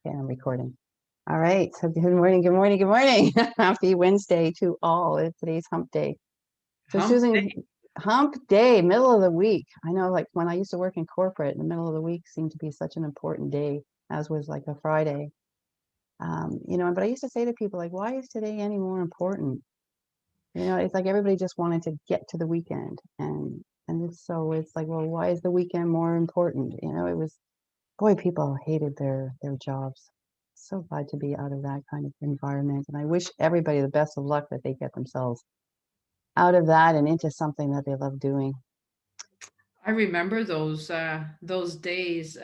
Okay, I'm recording. All right. So good morning, good morning, good morning. Happy Wednesday to all. Today's hump day. So Hump Susan, day. hump day, middle of the week. I know like when I used to work in corporate, the middle of the week seemed to be such an important day, as was like a Friday. But I used to say to people like, why is today any more important? It's like everybody just wanted to get to the weekend. So it's like, well, why is the weekend more important? It was boy, people hated their jobs. So glad to be out of that kind of environment. And I wish everybody the best of luck that they get themselves out of that and into something that they love doing. I remember those days.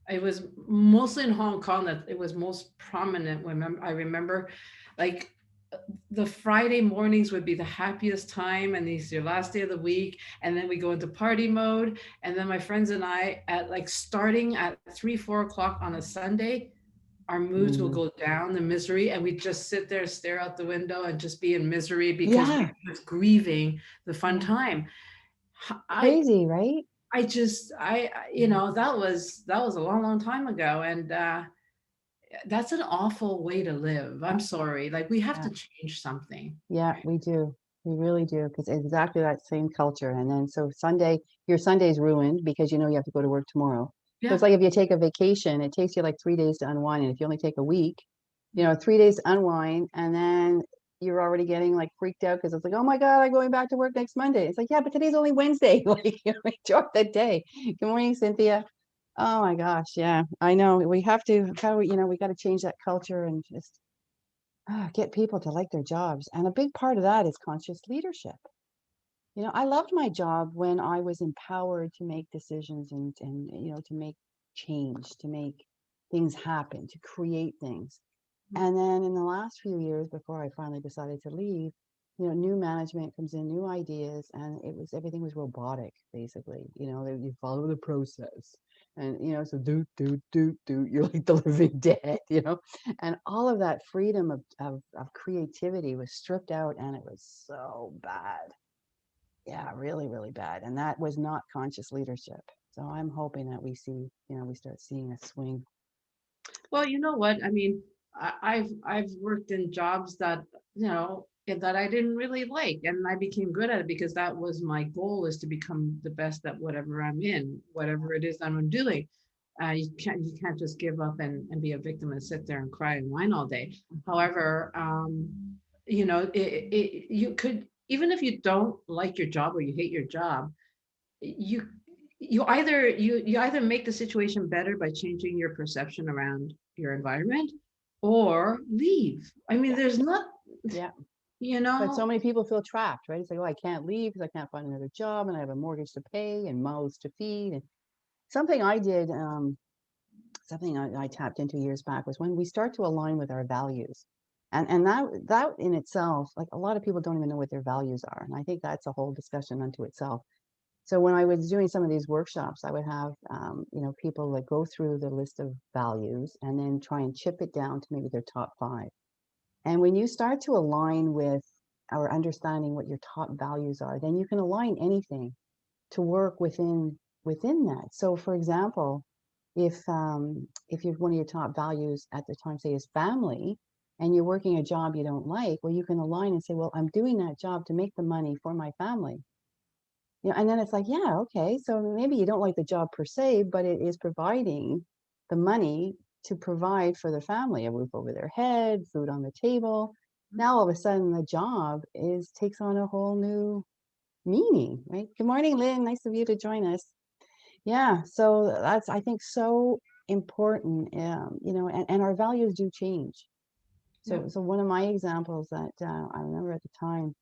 It was mostly in Hong Kong that it was most prominent. When I remember, like the Friday mornings would be the happiest time, and it's your last day of the week, and then we go into party mode. And then my friends and I, at like starting at 3, 4 o'clock on a Sunday, our moods will Mm. go down, the misery, and we just sit there, stare out the window, and just be in misery because Yeah, we're just grieving the fun yeah. time. I Crazy, right? that was a long, long time ago, and that's an awful way to live. Yeah, I'm sorry. Like, we have yeah, to change something. yeah, we do. We really do, because exactly that same culture. And then so Sunday, your Sunday's ruined because you have to go to work tomorrow. So it's Yeah. like if you take a vacation, it takes you like 3 days to unwind. And if you only take a week, 3 days to unwind, and then you're already getting like freaked out because it's like, oh my God, I'm going back to work next Monday. It's like, yeah, but today's only Wednesday. Like, enjoy the day. Good morning, Cynthia. Oh my gosh, yeah, I know. We have to, we got to change that culture and just get people to like their jobs. And a big part of that is conscious leadership. I loved my job when I was empowered to make decisions and to make change, to make things happen, to create things. And then in the last few years, before I finally decided to leave, new management comes in, new ideas, and everything was robotic, basically. You follow the process. And so do, you're like the living dead. And all of that freedom of creativity was stripped out, and it was so bad. Yeah, really, really bad. And that was not conscious leadership. So I'm hoping that we start seeing a swing. Well, you know what? I mean, I've worked in jobs that, that I didn't really like, and I became good at it because that was my goal, is to become the best at whatever I'm in, whatever it is that I'm doing. You can't just give up and be a victim and sit there and cry and whine all day. However, you could, even if you don't like your job or you hate your job, you you either make the situation better by changing your perception around your environment, or leave. I mean, Yeah, there's not, yeah. you But so know many people feel trapped, right? It's like, oh, I can't leave because I can't find another job and I have a mortgage to pay and mouths to feed. And something I did, something I tapped into years back was when we start to align with our values. And that in itself, like a lot of people don't even know what their values are. And I think that's a whole discussion unto itself. So when I was doing some of these workshops, I would have, people like go through the list of values and then try and chip it down to maybe their top five. And when you start to align with our understanding what your top values are, then you can align anything to work within that. So, for example, if you're one of your top values at the time, say, is family, and you're working a job you don't like, well, you can align and say, well, I'm doing that job to make the money for my family. And then it's like, yeah, okay, so maybe you don't like the job per se, but it is providing the money to provide for the family, a roof over their head, food on the table. Now all of a sudden the job is takes on a whole new meaning, right? Good morning, Lynn. Nice of you to join us. Yeah, so that's I think so important. And our values do change. yeah. So one of my examples that I remember at the time,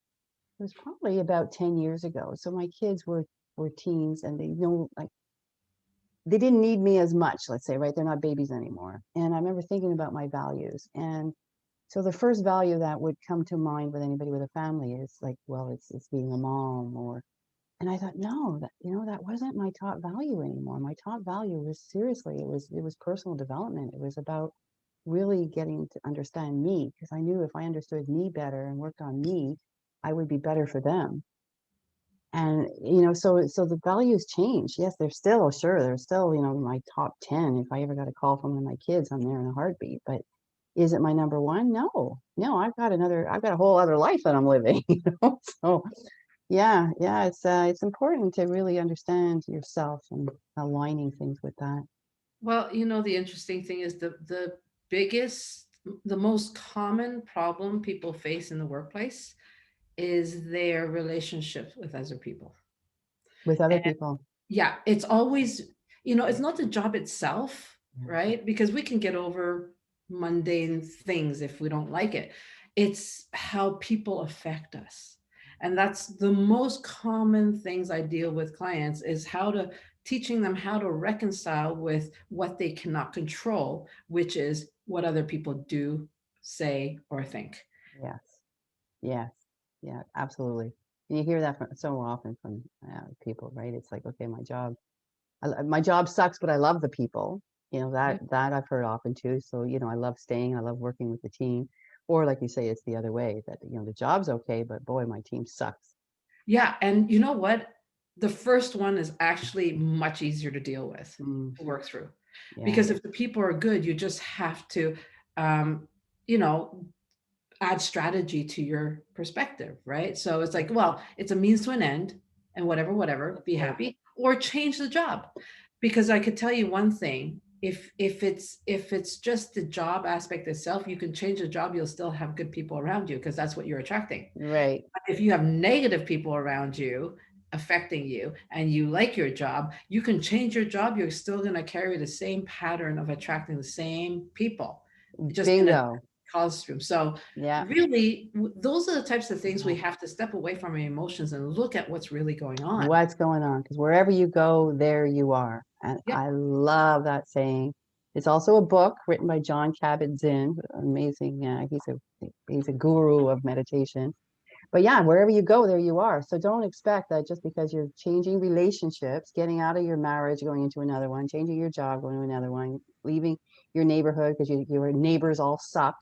it was probably about 10 years ago. So my kids were teens, and they didn't need me as much, let's say, right? They're not babies anymore. And I remember thinking about my values. And so the first value that would come to mind with anybody with a family is like, well, it's being a mom. Or And I thought, no, that wasn't my top value anymore. My top value was, seriously, it was personal development. It was about really getting to understand me, because I knew if I understood me better and worked on me, I would be better for them. And, so the values change. Yes, they're still, sure, they're still, my top 10. If I ever got a call from one of my kids, I'm there in a heartbeat. But is it my number one? No, no, I've got a whole other life that I'm living, So yeah, yeah, it's important to really understand yourself and aligning things with that. Well, the interesting thing is the most common problem people face in the workplace is their relationship with other people. With other And people. yeah, it's always, it's not the job itself, Yeah. right? Because we can get over mundane things if we don't like it. It's how people affect us. And that's the most common things I deal with clients is teaching them how to reconcile with what they cannot control, which is what other people do, say, or think. Yes. Yes. Yeah, absolutely. And you hear that so often from people, right? It's like, okay, my job sucks, but I love the people. Yeah. That I've heard often too. So, I love staying, I love working with the team. Or like you say, it's the other way that, the job's okay, but boy, my team sucks. Yeah, and you know what? The first one is actually much easier to deal with, Mm, to work through. yeah. Because if the people are good, you just have to, um, you know, add strategy to your perspective, right? So it's like, well, it's a means to an end, and whatever, That's be right. happy, or change the job. Because I could tell you one thing, if it's just the job aspect itself, you can change the job, you'll still have good people around you because that's what you're attracting. Right. If you have negative people around you affecting you and you like your job, you can change your job. You're still going to carry the same pattern of attracting the same people, just in a Bingo. costume. So, Yeah. really, those are the types of things we Yeah. have to step away from our emotions and look at what's really going on. What's going on? Because wherever you go, there you are. And Yeah. I love that saying. It's also a book written by John Kabat-Zinn. Amazing. He's a guru of meditation. But yeah, wherever you go, there you are. So don't expect that just because you're changing relationships, getting out of your marriage, going into another one, changing your job, going to another one, leaving your neighborhood because your neighbors all suck.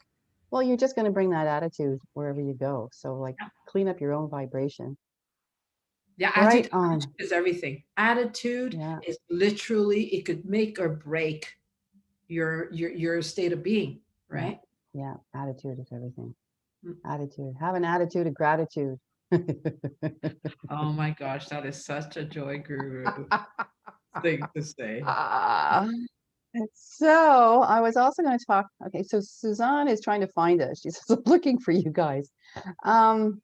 Well, you're just going to bring that attitude wherever you go. So like clean up your own vibration. Yeah, Right attitude on. is everything. Attitude Yeah. is literally, it could make or break your state of being, Yeah. right? Yeah. Attitude is everything. Mm. Attitude. Have an attitude of gratitude. Oh my gosh, that is such a joy guru thing to say. Ah. So I was also going to talk. Okay, so Suzanne is trying to find us. She's looking for you guys. Um,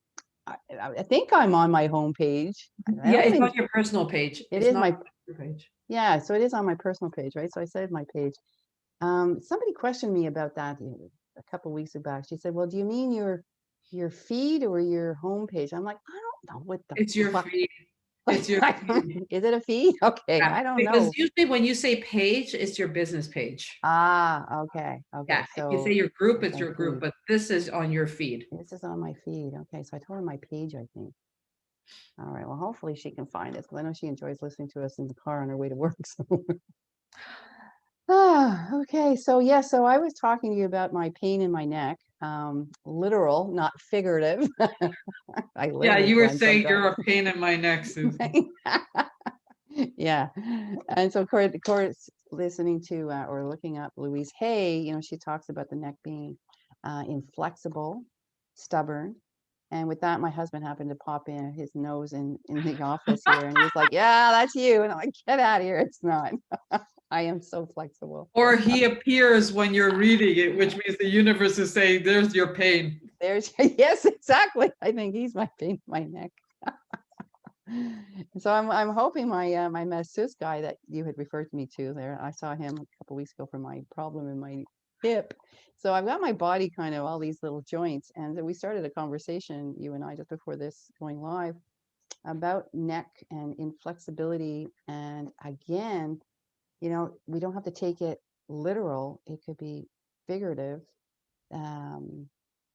I think I'm on my homepage. I Yeah, don't it's on think your personal page. it It's is not my, on your page. yeah, so it is on my personal page, right? So I said my page. Somebody questioned me about that a couple weeks back. She said, "Well, do you mean your feed or your homepage?" I'm like, I don't know what the It's your fuck. feed. It's your feed. Is it a feed? Okay, Yeah, I don't because know. usually when you say page, it's your business page. Ah, okay, okay. Yeah, if you say So your group, it's it's my your group, feed. but this is on your feed. This is on my feed. Okay, so I told her my page, I think. All right, well, hopefully she can find us because I know she enjoys listening to us in the car on her way to work. So, okay. So, yeah, so I was talking to you about my pain in my neck, literal, not figurative. I live Yeah, with you were one saying sometimes. you're a pain in my neck, Susan. Yeah. And so, of course, listening to or looking up Louise Hay, she talks about the neck being inflexible, stubborn. And with that, my husband happened to pop in his nose in the office here, and he was like, "Yeah, that's you." And I'm like, "Get out of here! It's not. I am so flexible." Or he appears when you're reading it, which means the universe is saying, there's your pain. There's yes, exactly. I think he's my pain, my neck. So I'm hoping my masseuse guy that you had referred me to there. I saw him a couple weeks ago for my problem in my hip. So I've got my body kind of all these little joints, and then we started a conversation, you and I, just before this going live, about neck and inflexibility. And again, we don't have to take it literal. It could be figurative, um,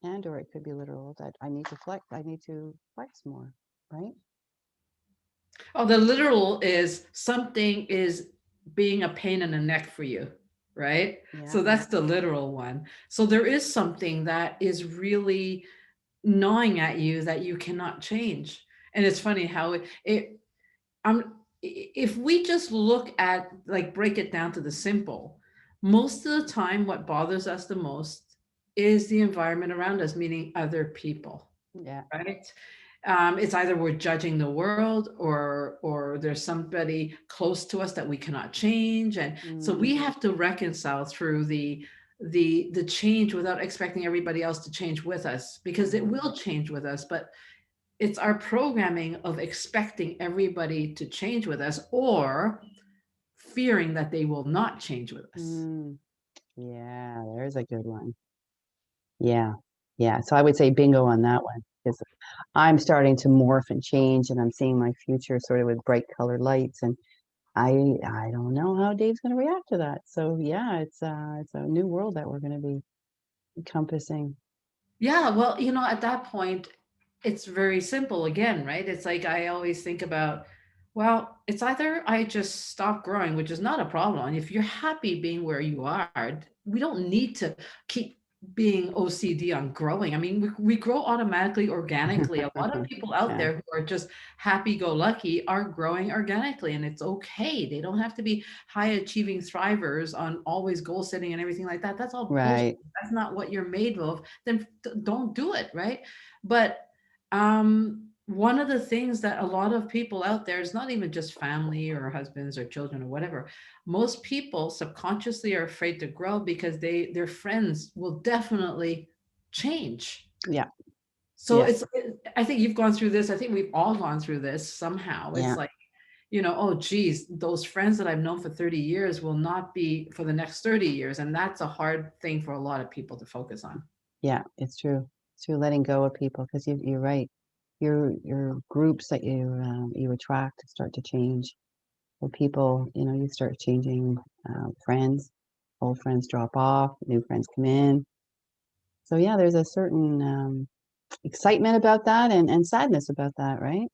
and or it could be literal that I need to flex. I need to flex more, right? Oh, the literal is something is being a pain in the neck for you, right? Yeah. So that's the literal one. So there is something that is really gnawing at you that you cannot change. And it's funny how I'm if we just look at, like, break it down to the simple, most of the time what bothers us the most is the environment around us, meaning other people, Yeah. right? It's either we're judging the world, or there's somebody close to us that we cannot change, and so Mm, we have to reconcile through the change without expecting everybody else to change with us, because it mhm. will change with us, but it's our programming of expecting everybody to change with us, or fearing that they will not change with us. Mm, yeah, there's a good one. Yeah. Yeah. So I would say bingo on that one because I'm starting to morph and change and I'm seeing my future sort of with bright colored lights and I don't know how Dave's going to react to that. So yeah, it's a new world that we're going to be encompassing. Yeah, well, at that point, it's very simple again, right? It's like I always think about, well, it's either I just stop growing, which is not a problem. And if you're happy being where you are, we don't need to keep being OCD on growing. I mean, we grow automatically, organically. A lot of people out Yeah. there who are just happy go lucky are growing organically, and it's okay. They don't have to be high achieving thrivers on always goal setting and everything like that. That's all bullshit. Right. That's not what you're made of. Then don't do it, right? But one of the things that a lot of people out there is not even just family or husbands or children or whatever. Most people subconsciously are afraid to grow because their friends will definitely change. Yeah. So Yes. I think you've gone through this. I think we've all gone through this somehow. It's Yeah. like, oh geez, those friends that I've known for 30 years will not be for the next 30 years. And that's a hard thing for a lot of people to focus on. Yeah. It's true. It's true. Letting go of people because you're right. Your groups that you attract start to change. Well, people, you start changing friends. Old friends drop off. New friends come in. So yeah, there's a certain excitement about that and sadness about that, right?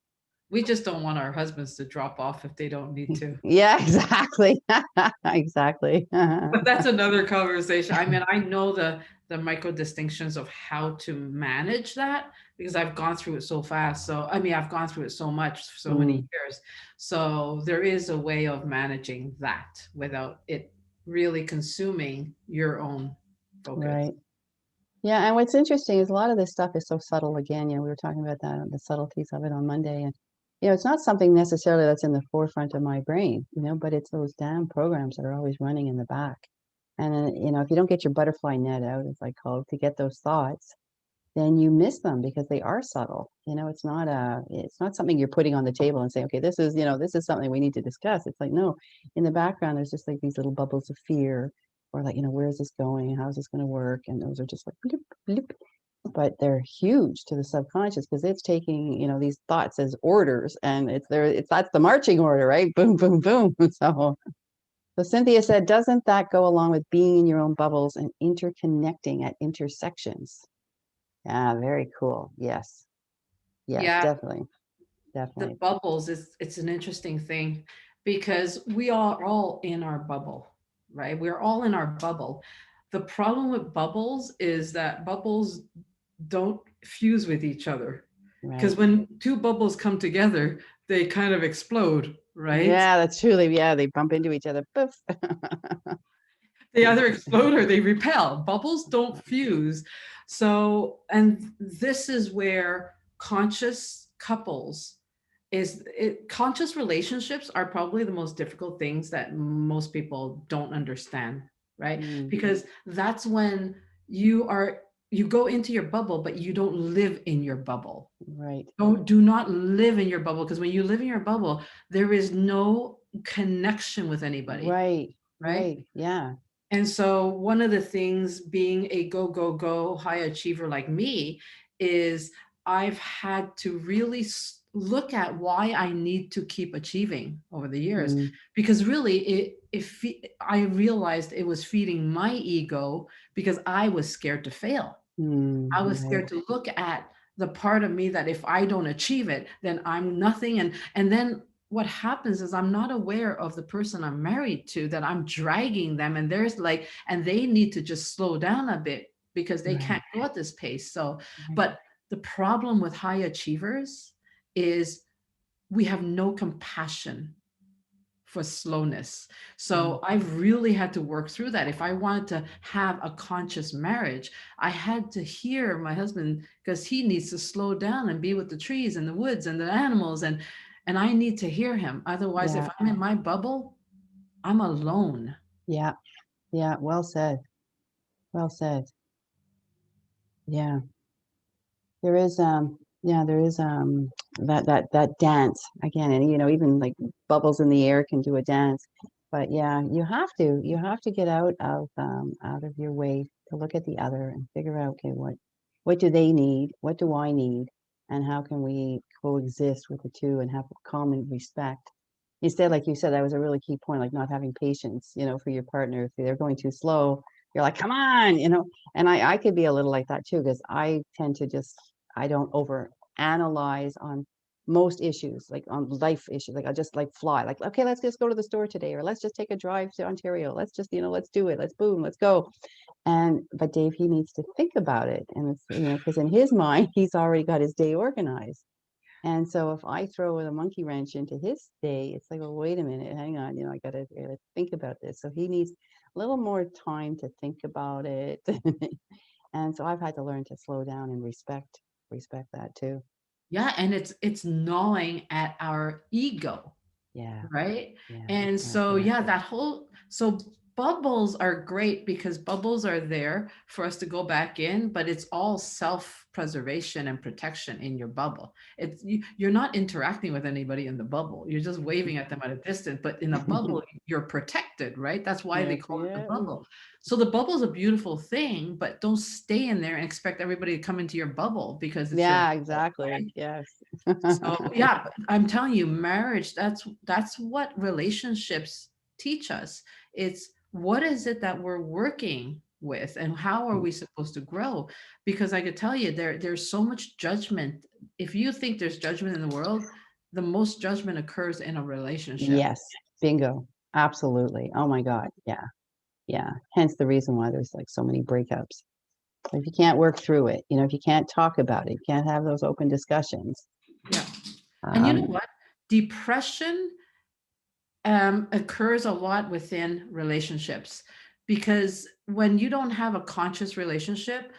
We just don't want our husbands to drop off if they don't need to. Yeah, exactly. Exactly. But that's another conversation. I mean, I know the micro distinctions of how to manage that because I've gone through it so fast. So I mean, I've gone through it so much, so many Mm, years. So there is a way of managing that without it really consuming your own focus. right. Yeah, and what's interesting is a lot of this stuff is so subtle again, we were talking about that, the subtleties of it on Monday, and, it's not something necessarily that's in the forefront of my brain, but it's those damn programs that are always running in the back. And then, if you don't get your butterfly net out, as I call it, to get those thoughts, then you miss them because they are subtle. It's not something you're putting on the table and saying, okay, this is something we need to discuss. It's like, no, in the background, there's just like these little bubbles of fear or like, where is this going? How is this going to work? And those are just like, bloop, bloop. But they're huge to the subconscious because it's taking, these thoughts as orders and that's the marching order, right? Boom, boom, boom. So Cynthia said, doesn't that go along with being in your own bubbles and interconnecting at intersections? Yeah, very cool. Yes. Yes, Yeah, definitely. the Definitely. bubbles is it's an interesting thing because we are all in our bubble, right? We're all in our bubble. The problem with bubbles is that bubbles don't fuse with each other because Right. when two bubbles come together, they kind of explode, right? Yeah, that's truly, yeah, they bump into each other. Poof. They either explode or they repel. Bubbles don't fuse. So, and this is where conscious couples conscious relationships are probably the most difficult things that most people don't understand, right? Mm, Because that's when you go into your bubble, but you don't live in your bubble. right. Do not live in your bubble because when you live in your bubble, there is no connection with anybody, Right. right? Right. Yeah. And so one of the things being a go, go, go high achiever like me is I've had to really look at why I need to keep achieving over the years. Mm, Because really, I realized it was feeding my ego because I was scared to fail. I was right. scared to look at the part of me that if I don't achieve it, then I'm nothing. And then what happens is I'm not aware of the person I'm married to, that I'm dragging them, and and they need to just slow down a bit because they Right. can't go at this pace. So, Right. but the problem with high achievers is we have no compassion for slowness. Mm. So I've really had to work through that. If I wanted to have a conscious marriage, I had to hear my husband, because he needs to slow down and be with the trees and the woods and the animals, and I need to hear him. Otherwise, if Yeah, I'm in my bubble, I'm alone. yeah, yeah. Well said. Well said. Yeah. There is yeah, there is that dance again, and even like bubbles in the air can do a dance. But yeah, you have to get out of your way to look at the other and figure out, okay, what do they need? What do I need? And how can we coexist with the two and have common respect? Instead, like you said, that was a really key point, like not having patience, for your partner. If they're going too slow, you're like, come on. And I could be a little like that too, because I tend to just, I don't over analyze on most issues, like on life issues. Like I just like fly, like, okay, let's just go to the store today, or let's just take a drive to Ontario. Let's just, let's do it. Let's boom, let's go. But Dave, he needs to think about it. And it's, because in his mind, he's already got his day organized. And so if I throw a monkey wrench into his day, it's like, well, wait a minute, hang on, I gotta think about this. So he needs a little more time to think about it. And so I've had to learn to slow down and respect that too. Yeah, and it's gnawing at our ego. Yeah, Right? yeah, And so, exactly. yeah, bubbles are great because bubbles are there for us to go back in, but it's all self-preservation and protection in your bubble. You're not interacting with anybody in the bubble. You're just waving at them at a distance, but in a bubble, you're protected, right? That's why they Yes, call it the yeah, bubble. So the bubble's a beautiful thing, but don't stay in there and expect everybody to come into your bubble because it's your yeah, bubble, exactly. right? Yes. So yeah, but I'm telling you, marriage, that's what relationships teach us. It's what is it that we're working with and how are we supposed to grow? Because I could tell you there's so much judgment. If you think there's judgment in the world, the most judgment occurs in a relationship. Yes, bingo. Absolutely. Oh my God. Yeah, yeah. Hence the reason why there's like so many breakups. If you can't work through it, if you can't talk about it, you can't have those open discussions. Yeah. And you know Um, what? Depression occurs a lot within relationships because when you don't have a conscious relationship,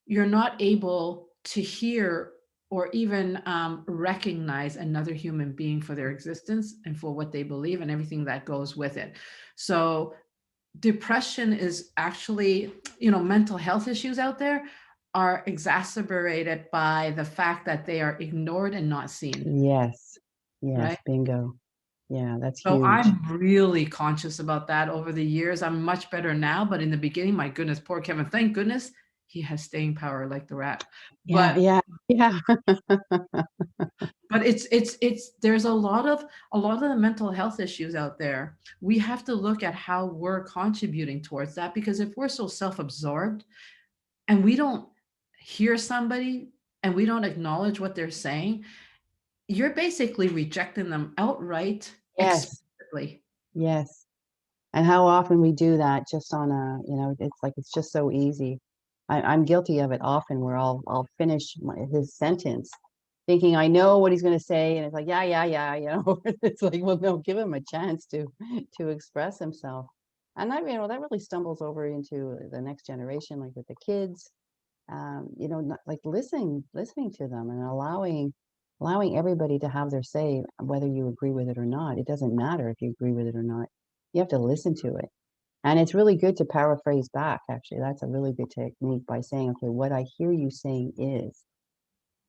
you're not able to hear or even recognize another human being for their existence and for what they believe and everything that goes with it. So depression is actually, mental health issues out there are exacerbated by the fact that they are ignored and not seen, yes, right? yes, bingo. Yeah, that's So huge. I'm really conscious about that over the years. I'm much better now, but in the beginning, my goodness, poor Kevin, thank goodness he has staying power like the rat. Yeah, But yeah, yeah. but it's there's a lot of the mental health issues out there. We have to look at how we're contributing towards that because if we're so self-absorbed and we don't hear somebody and we don't acknowledge what they're saying, you're basically rejecting them outright Yes, explicitly. yes. And how often we do that just on it's like it's just so easy. I'm guilty of it often where I'll finish his sentence thinking I know what he's going to say, and it's like, yeah, yeah, yeah, It's like, well, no, give him a chance to express himself. And that really stumbles over into the next generation, like with the kids, not, like listening to them and allowing everybody to have their say, whether you agree with it or not. It doesn't matter if you agree with it or not. You have to listen to it. And it's really good to paraphrase back, actually. That's a really good technique by saying, okay, what I hear you saying is,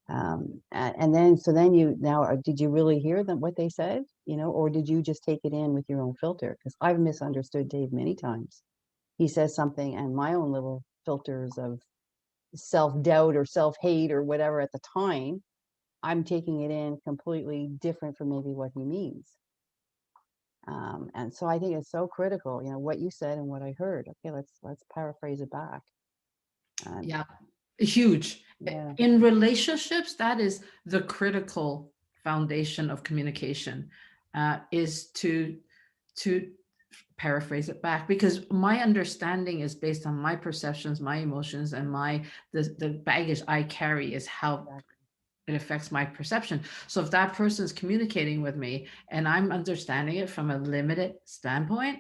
and then, so then did you really hear them, what they said, or did you just take it in with your own filter? Because I've misunderstood Dave many times. He says something and my own little filters of self-doubt or self-hate or whatever at the time, I'm taking it in completely different from maybe what he means. And so I think it's so critical, what you said and what I heard. Okay, let's paraphrase it back. And Yeah, huge. yeah, In relationships, that is the critical foundation of communication, is to paraphrase it back because my understanding is based on my perceptions, my emotions, and the baggage I carry is how exactly. it affects my perception. So if that person's communicating with me and I'm understanding it from a limited standpoint,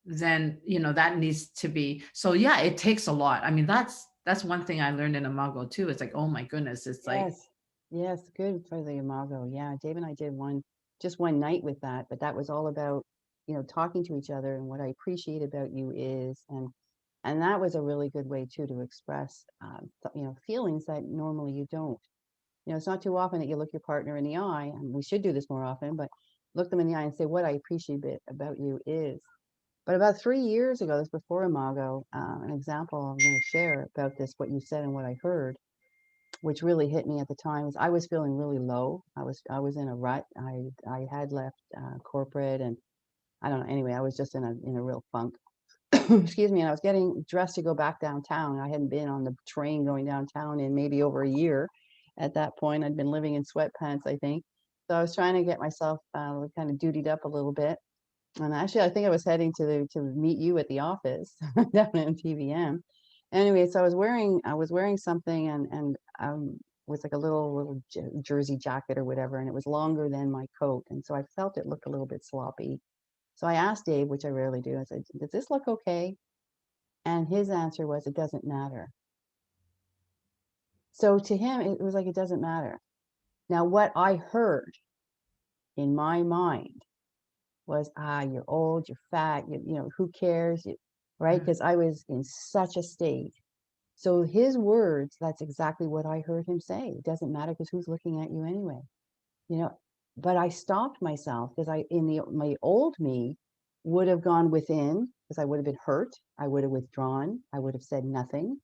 then that needs to be. So yeah, it takes a lot. I mean, that's one thing I learned in Imago too. It's like, oh my goodness, it's like, Yes. Yes, good for the Imago. Yeah, Dave and I did just one night with that, but that was all about, talking to each other, and what I appreciate about you is, and that was a really good way too to express, feelings that normally you don't. It's not too often that you look your partner in the eye, and we should do this more often, but look them in the eye and say, what I appreciate about you is. But about 3 years ago, this before Imago, an example I'm going to share about this, what you said and what I heard, which really hit me at the time, is I was feeling really low. I was in a rut. I had left corporate, and I don't know. Anyway, I was just in a real funk. Excuse me. And I was getting dressed to go back downtown. I hadn't been on the train going downtown in maybe over a year. At that point, I'd been living in sweatpants, I think. So I was trying to get myself kind of dutied up a little bit. And actually, I think I was heading to meet you at the office down in TVM. Anyway, so I was wearing something, and with like a little jersey jacket or whatever, and it was longer than my coat, and so I felt it looked a little bit sloppy. So I asked Dave, which I rarely do. I said, "Does this look okay?" And his answer was, "It doesn't matter." So to him, it was like it doesn't matter. Now, what I heard in my mind was, you're old, you're fat, who cares? Right? mm, Because I was in such a state. So his words, that's exactly what I heard him say. It doesn't matter because who's looking at you anyway, you know. But I stopped myself because my old me would have gone within, because I would have been hurt. I would have withdrawn. I would have said nothing.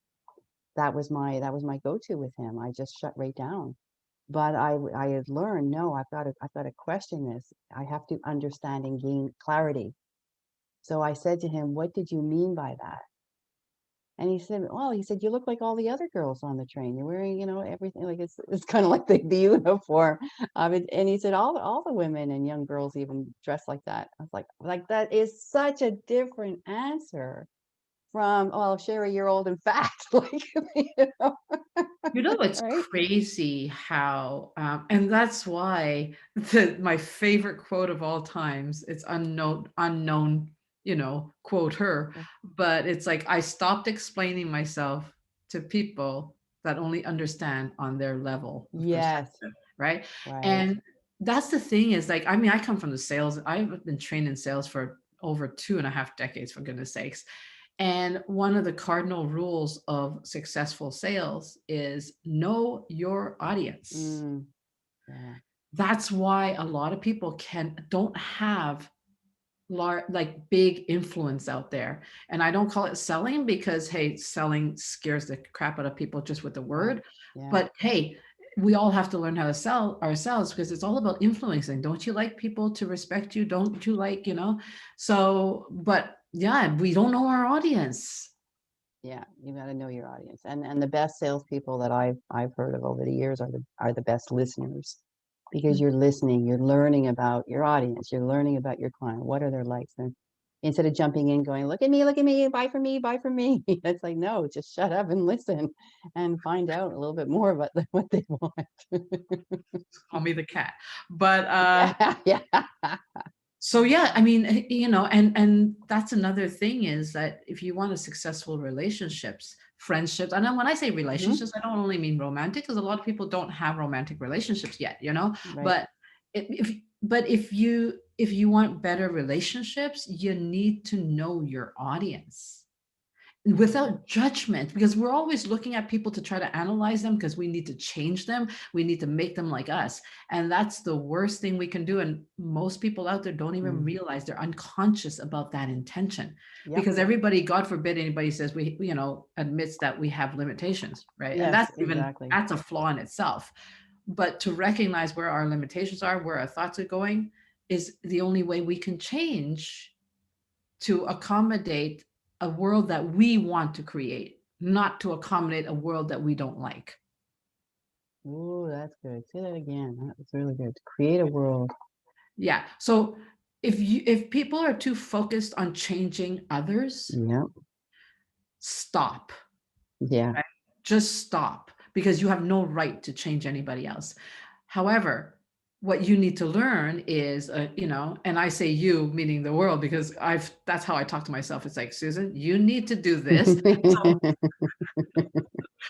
That was my go-to with him. I just shut right down. But I had learned, no, I've got to question this. I have to understand and gain clarity. So I said to him, "What did you mean by that?" And he said, "Well," he said, "you look like all the other girls on the train. You're wearing, everything, like it's kind of like the uniform of it." And he said, "All the women and young girls even dress like that." I was like that is such a different answer from, "Oh, Sherry, you're old and fat." Like, know, it's right? crazy how, and that's why my favorite quote of all times, it's unknown, quote her, but it's like, I stopped explaining myself to people that only understand on their level of Yes, perception, right? right. And that's the thing is, like, I mean, I come from the sales. I've been trained in sales for over 2.5 decades, for goodness sakes. And one of the cardinal rules of successful sales is know your audience. Mm, yeah. That's why a lot of people don't have like big influence out there. And I don't call it selling because, hey, selling scares the crap out of people just with the Yeah. word. Yeah. But hey, we all have to learn how to sell ourselves because it's all about influencing. Don't you like people to respect you? Don't you like, So, but yeah, we don't know our audience. Yeah, you got to know your audience, and the best salespeople that I've heard of over the years are the best listeners, because you're listening, you're learning about your audience, you're learning about your client, what are their likes, and instead of jumping in, going, look at me, buy for me, buy for me." It's like, no, just shut up and listen, and find out a little bit more about what they want. Call me the cat. But Yeah, yeah. so yeah, I mean, and that's another thing is that if you want a successful relationships, friendships, and then when I say Hmm. relationships, I don't only mean romantic, because a lot of people don't have romantic relationships yet. Right. But if you want better relationships, you need to know your audience without judgment, because we're always looking at people to try to analyze them because we need to change them, we need to make them like us, and that's the worst thing we can do. And most people out there don't even Mm. realize, they're unconscious about that intention, Yep. because everybody, god forbid anybody says, we admits that we have limitations, right? And Yes, exactly. that's a flaw in itself. But to recognize where our limitations are, where our thoughts are going, is the only way we can change to accommodate a world that we want to create, not to accommodate a world that we don't like. Ooh, that's good. Say that again. That's really good. Create a world. Yeah. So if people are too focused on changing others, Yep. stop. Yeah. Right? Just stop. because you have no right to change anybody else. However, what you need to learn is, and I say you, meaning the world, because that's how I talk to myself. It's like, Susan, you need to do this.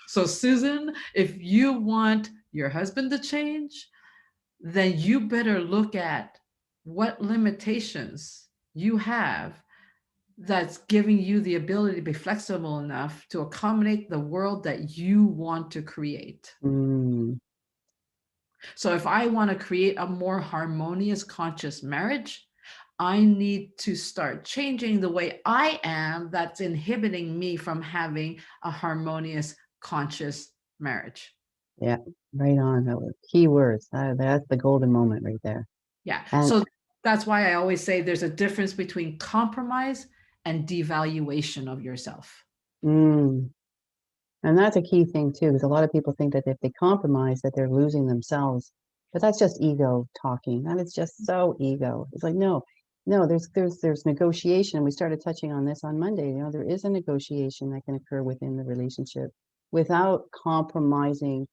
So Susan, if you want your husband to change, then you better look at what limitations you have that's giving you the ability to be flexible enough to accommodate the world that you want to create. Mm, So if I want to create a more harmonious, conscious marriage, I need to start changing the way I am that's inhibiting me from having a harmonious, conscious marriage. yeah, right on. That was key words. That's the golden moment right there. Yeah. And So that's why I always say there's a difference between compromise and devaluation of yourself. mm, and that's a key thing too, because a lot of people think that if they compromise, that they're losing themselves. But that's just ego talking. That is just so ego. It's like, no, no, there's negotiation. And we started touching on this on Monday. There is a negotiation that can occur within the relationship without compromising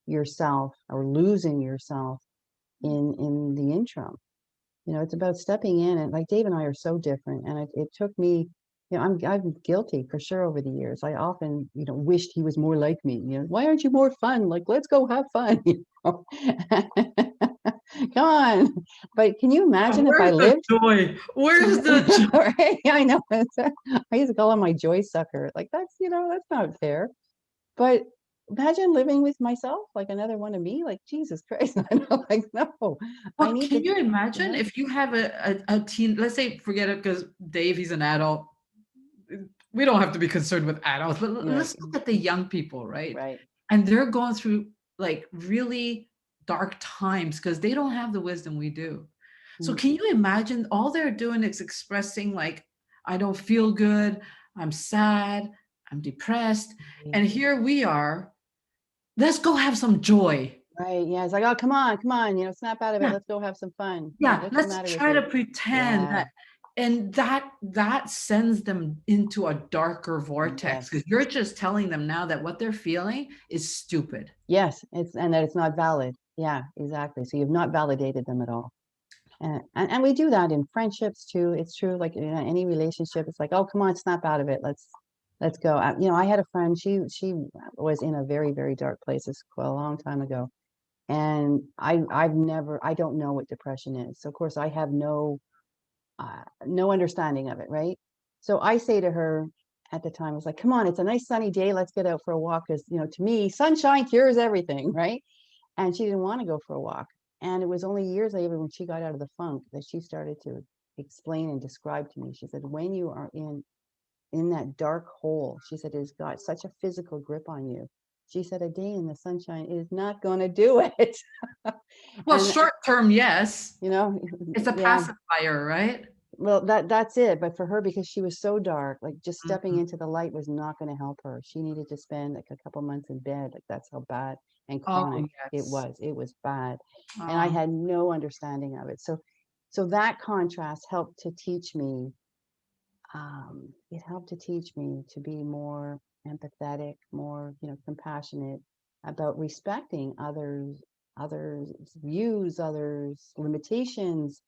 yourself or losing yourself in the interim. It's about stepping in, and like Dave and I are so different. And it took me, I'm guilty for sure over the years. I often, wished he was more like me. Why aren't you more fun? Like, let's go have fun. Come on. But can you imagine if I Where's the lived? joy? Where's the joy? Right? I know. I used to call him my joy sucker. Like that's not fair. But imagine living with myself, like another one of me. Like Jesus Christ, I know, like no, I Well, need can to. you imagine Yeah, if you have a teen, let's say, forget it, because Dave, he's an adult. We don't have to be concerned with adults, but right, let's look at the young people, right? right. And they're going through like really dark times because they don't have the wisdom we do. So Mm, can you imagine all they're doing is expressing like, I don't feel good, I'm sad, I'm depressed. right. And here we are, let's go have some joy. Right, yeah, it's like, "Oh, come on, snap out of it, let's go have some fun." Yeah, What's the let's matter with try to you? pretend Yeah, that, and that sends them into a darker vortex because yes. you're just telling them now that what they're feeling is stupid. Yes, and that it's not valid. Yeah, exactly, so you've not validated them at all. And we do that in friendships too, it's true, like, in any relationship, it's like, "Oh, come on, snap out of it, let's go." I had a friend, she was in a very, very dark place, this a long time ago, and I don't know what depression is, so, of course, I have no understanding of it, right? So I say to her at the time, I was like, come on, it's a nice sunny day. Let's get out for a walk. Because, to me, sunshine cures everything, right? And she didn't want to go for a walk. And it was only years later when she got out of the funk that she started to explain and describe to me. She said, when you are in that dark hole, she said, it's got such a physical grip on you. She said, a day in the sunshine is not going to do it. Well, And, short term, yes. you know, It's a yeah. pacifier, right? Well, that's it, but for her, because she was so dark, like, just stepping Mhm. into the light was not gonna help her. She needed to spend, like, a couple months in bed, like, that's how bad and Oh, chronic yes. it was bad, and I Oh, had no understanding of it. So that contrast helped to teach me, it helped to teach me to be more empathetic, more, compassionate about respecting others' views, others' limitations.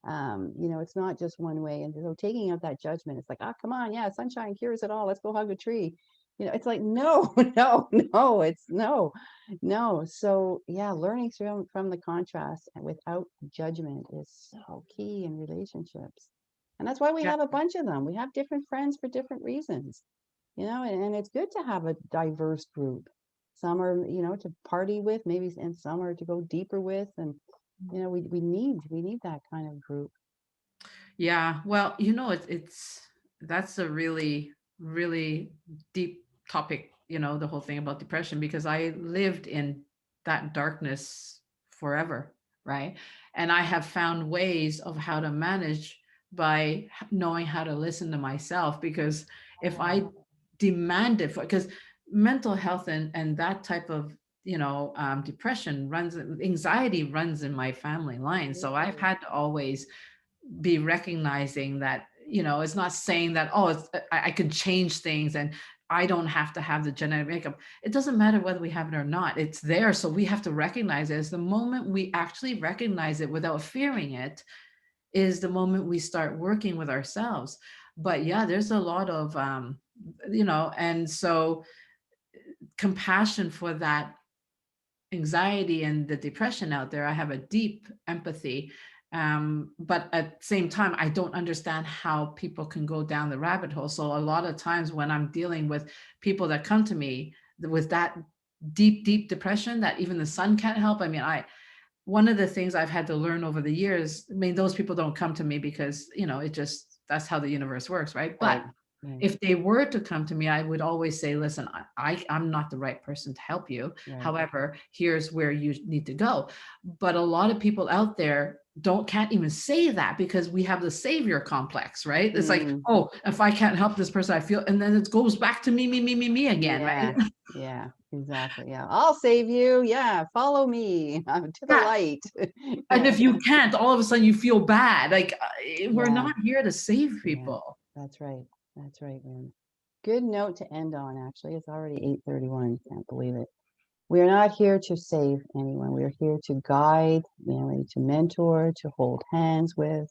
It's not just one way. And so taking out that judgment, it's like, oh, come on, yeah, sunshine cures it all. Let's go hug a tree. It's like, no, no, no, it's no, no. So yeah, learning from the contrast and without judgment is so key in relationships. And that's why we yeah. have a bunch of them. We have different friends for different reasons, and it's good to have a diverse group. Some are, to party with, maybe, and some are to go deeper with. And, we need that kind of group. Yeah. Well, it's that's a really, really deep topic, the whole thing about depression, because I lived in that darkness forever, right? And I have found ways of how to manage by knowing how to listen to myself, because if I demanded for, because mental health and that type of depression runs, anxiety runs in my family line, so I've Really? had to always be recognizing that, it's not saying that, oh, I can change things and I don't have to have the genetic makeup. It doesn't matter whether we have it or not. It's there. So we have to recognize it. As the moment we actually recognize it without fearing it is the moment we start working with ourselves. But yeah, there's a lot of and so compassion for that anxiety and the depression out there. I have a deep empathy. But at the same time, I don't understand how people can go down the rabbit hole. So a lot of times when I'm dealing with people that come to me with that deep, deep depression that even the sun can't help. I mean, one of the things I've had to learn over the years, I mean, those people don't come to me because, it just, that's how the universe works, right? Right. But Right. if they were to come to me, I would always say, listen, I'm not the right person to help you. Right. However, here's where you need to go. But a lot of people out there can't even say that because we have the savior complex, right? It's like, oh, if I can't help this person, I feel, and then it goes back to me again, right? Yeah, exactly. Yeah. I'll save you. Yeah. Follow me to the Yeah. light. And Yeah. if you can't, all of a sudden you feel bad. Like we're Yeah. not here to save Yeah. people. That's right. That's right, man. Good note to end on, actually. It's already 8:31. Can't believe it. We are not here to save anyone. We are here to guide, to mentor, to hold hands with,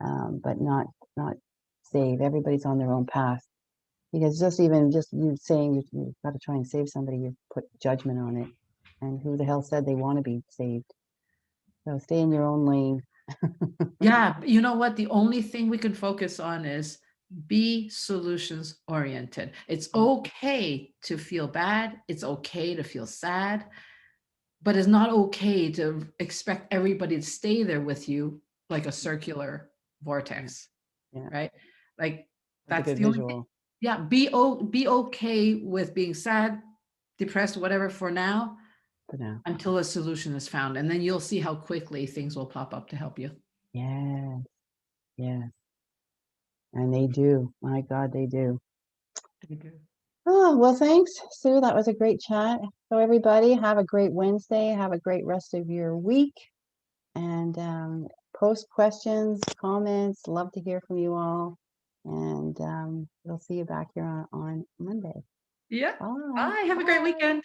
but not save. Everybody's on their own path. Because just you saying you've got to try and save somebody, you put judgment on it. And who the hell said they want to be saved? So stay in your own lane. Yeah, you know what? The only thing we can focus on is be solutions oriented. It's okay to feel bad. It's okay to feel sad, but it's not okay to expect everybody to stay there with you like a circular vortex, Yeah, right? Like that's a that's good the only thing. visual Yeah, be okay with being sad, depressed, whatever for now for now. until a solution is found. And then you'll see how quickly things will pop up to help you. Yes, yes. And they do. My God, they do. Oh, well, thanks, Sue. That was a great chat. So everybody have a great Wednesday. Have a great rest of your week. And post questions, comments. Love to hear from you all. And we'll see you back here on Monday. Yeah. Bye. Bye. Have a great weekend.